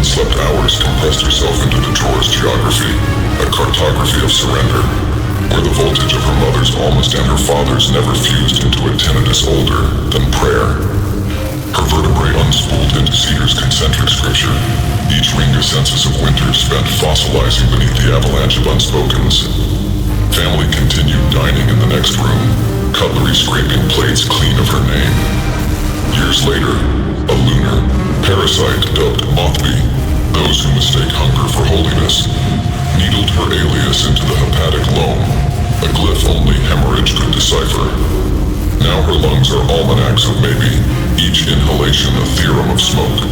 unslept hours compressed herself into the drawer's geography, a cartography of surrender, where the voltage of her mother's almost and her father's never fused into a tinnitus older than prayer. Her vertebrae unspooled into cedar's concentric scripture, each ring a census of winter spent fossilizing beneath the avalanche of unspokens. Family continued dining in the next room, cutlery scraping plates clean of her name. Years later, a lunar parasite dubbed Mothby, those who mistake hunger for holiness, needled her alias into the hepatic loam, a glyph only hemorrhage could decipher. Now her lungs are almanacs of maybe, each inhalation a theorem of smoke,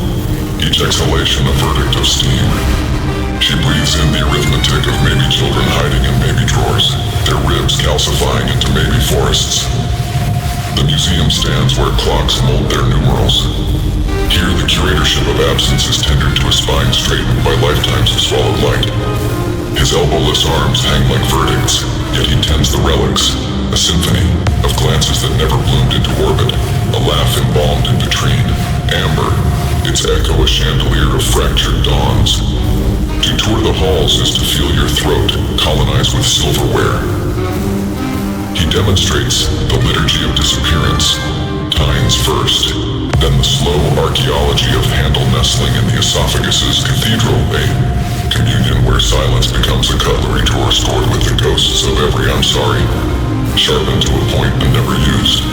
each exhalation a verdict of steam. She breathes in the arithmetic of maybe children hiding in maybe drawers, their ribs calcifying into maybe forests. The museum stands where clocks mold their numerals. Here the curatorship of absence is tendered to a spine straightened by lifetimes of swallowed light. His elbowless arms hang like verdicts, yet he tends the relics, a symphony of glances that never bloomed into orbit, a laugh embalmed in vitrine, amber, its echo a chandelier of fractured dawns. To tour the halls is to feel your throat colonized with silverware. He demonstrates the liturgy of disappearance, tines first, then the slow archaeology of Handel nestling in the esophagus's cathedral, a communion where silence becomes a cutlery drawer stored with the ghosts of every I'm sorry, sharpened to a point and never used.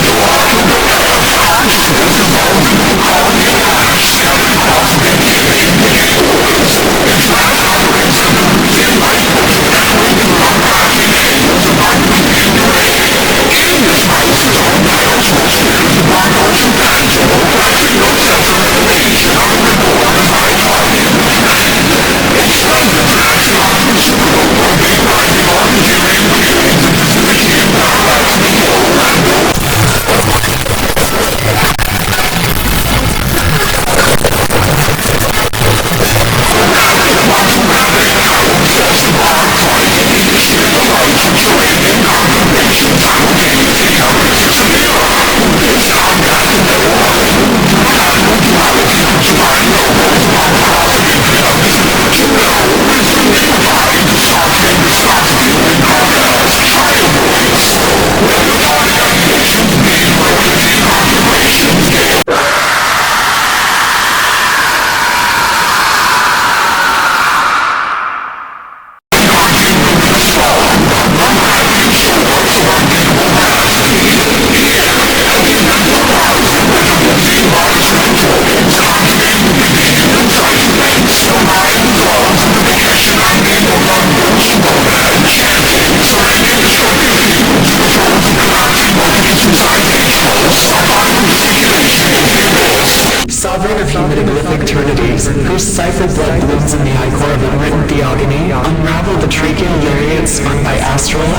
Implicate.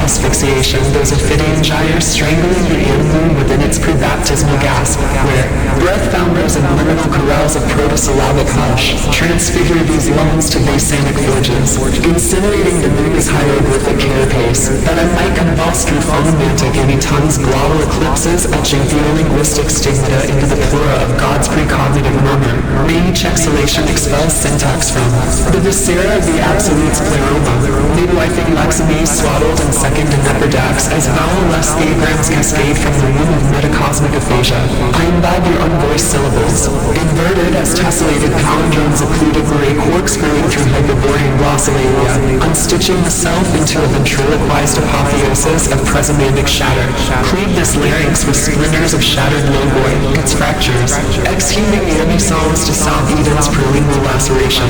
asphyxiation, those ophidian gyres strangling the animal within its pre-baptismal gasp, where breath founders and liminal chorales of protosyllabic hush transfigure these lungs to basanic forges, incinerating the moon's hieroglyphic carapace, that I might convulse through phonomantic any tongue's glottal eclipses, etching theolinguistic stigmata into the plura of God's precognitive murmur. May each exhalation expels syntax from the viscera of the absolute's pleroma. May do I think Lexemes swaddled in second and upper decks as vowel-less theograms cascade from the womb of metacosmic aphasia. I imbibe your unvoiced syllables, inverted as tessellated palindromes occluded Marie corkscrewing through Hyper-Borean glossolalia, unstitching the self into a ventriloquized apotheosis of presemantic shatter. Cleave this larynx with splinters of shattered logoi, its fractures, exhuming the emisons to South Eden's prelingual laceration.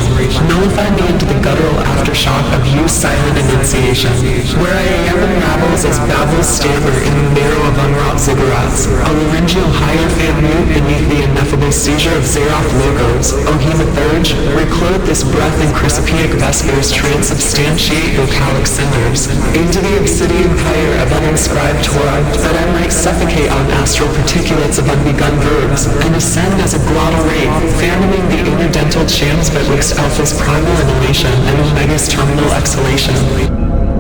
Nullify me into the guttural aftershock of you silent enunciation, where I am unravels as Babel's stammer in the marrow of unwrought ziggurats, a laryngeal hierophant mute beneath the ineffable seizure of Zeroth logos. O hemathurge, reclothe this breath in chrysopoeic vespers, transubstantiate vocalic cinders, into the obsidian pyre of uninscribed Torah, that I might suffocate on astral particulates of unbegun verbs, and ascend as a glottal rate, famining the interdental channels betwixt alpha's primal inhalation and omega's terminal exhalation.